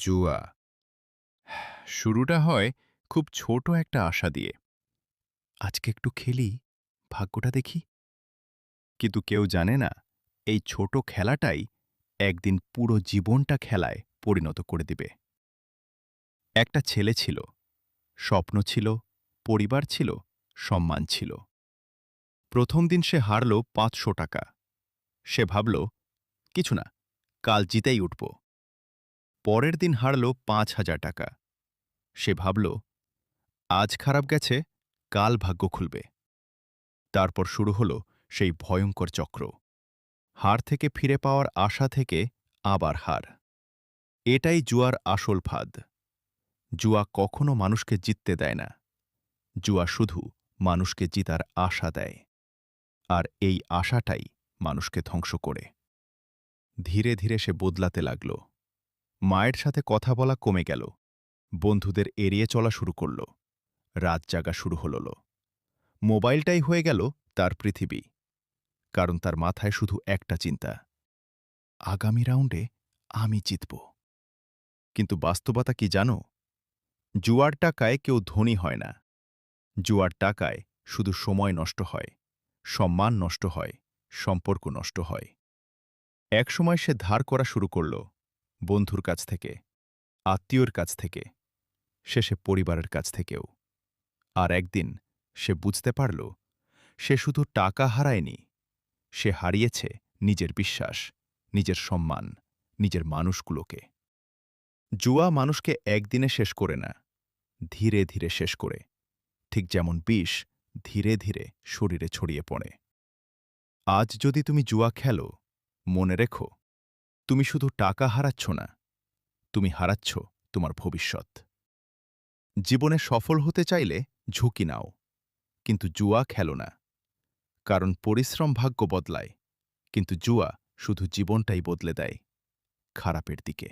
জুয়া শুরুটা হয় খুব ছোট একটা আশা দিয়ে। আজকে একটু খেলি, ভাগ্যটা দেখি। কিন্তু কেউ জানে না এই ছোট খেলাটাই একদিন পুরো জীবনটা খেলায় পরিণত করে দিবে। একটা ছেলে ছিল, স্বপ্ন ছিল, পরিবার ছিল, সম্মান ছিল। প্রথম দিন সে হারল ৫০০ টাকা। সে ভাবল, কিছু না, কাল জিতেই উঠব। পরের দিন হারল ৫,০০০ টাকা। সে ভাবল, আজ খারাপ গেছে, কাল ভাগ্য খুলবে। তারপর শুরু হল সেই ভয়ঙ্কর চক্র। হার থেকে ফিরে পাওয়ার আশা থেকে আবার হার। এটাই জুয়ার আসল ফাঁদ। জুয়া কখনো মানুষকে জিততে দেয় না। জুয়া শুধু মানুষকে জিতার আশা দেয়। আর এই আশাটাই মানুষকে ধ্বংস করে। ধীরে ধীরে সে বদলাতে লাগল। মায়ের সাথে কথা বলা কমে গেল। বন্ধুদের এড়িয়ে চলা শুরু করল। রাত জাগা শুরু হল। মোবাইলটাই হয়ে গেল তার পৃথিবী। কারণ তার মাথায় শুধু একটা চিন্তা, আগামী রাউন্ডে আমি জিতব। কিন্তু বাস্তবতা কি জানো? জুয়ার টাকায় কেউ ধনী হয় না। জুয়ার টাকায় শুধু সময় নষ্ট হয়, সম্মান নষ্ট হয়, সম্পর্ক নষ্ট হয়। একসময় সে ধার করা শুরু করল, বন্ধুর কাছ থেকে, আত্মীয়র কাছ থেকে, শেষে পরিবারের কাছ থেকেও। আর একদিন সে বুঝতে পারল, সে শুধু টাকা হারায়নি, সে হারিয়েছে নিজের বিশ্বাস, নিজের সম্মান, নিজের মানুষগুলোকে। জুয়া মানুষকে একদিনে শেষ করে না, ধীরে ধীরে শেষ করে, ঠিক যেমন বিষ ধীরে ধীরে শরীরে ছড়িয়ে পড়ে। আজ যদি তুমি জুয়া খেলো, মনে রেখো, তুমি শুধু টাকা হারাচ্ছ না, তুমি হারাচ্ছ তোমার ভবিষ্যৎ। জীবনে সফল হতে চাইলে ঝুঁকি নাও, কিন্তু জুয়া খেলো না। কারণ পরিশ্রম ভাগ্য বদলায়, কিন্তু জুয়া শুধু জীবনটাই বদলে দেয় খারাপের দিকে।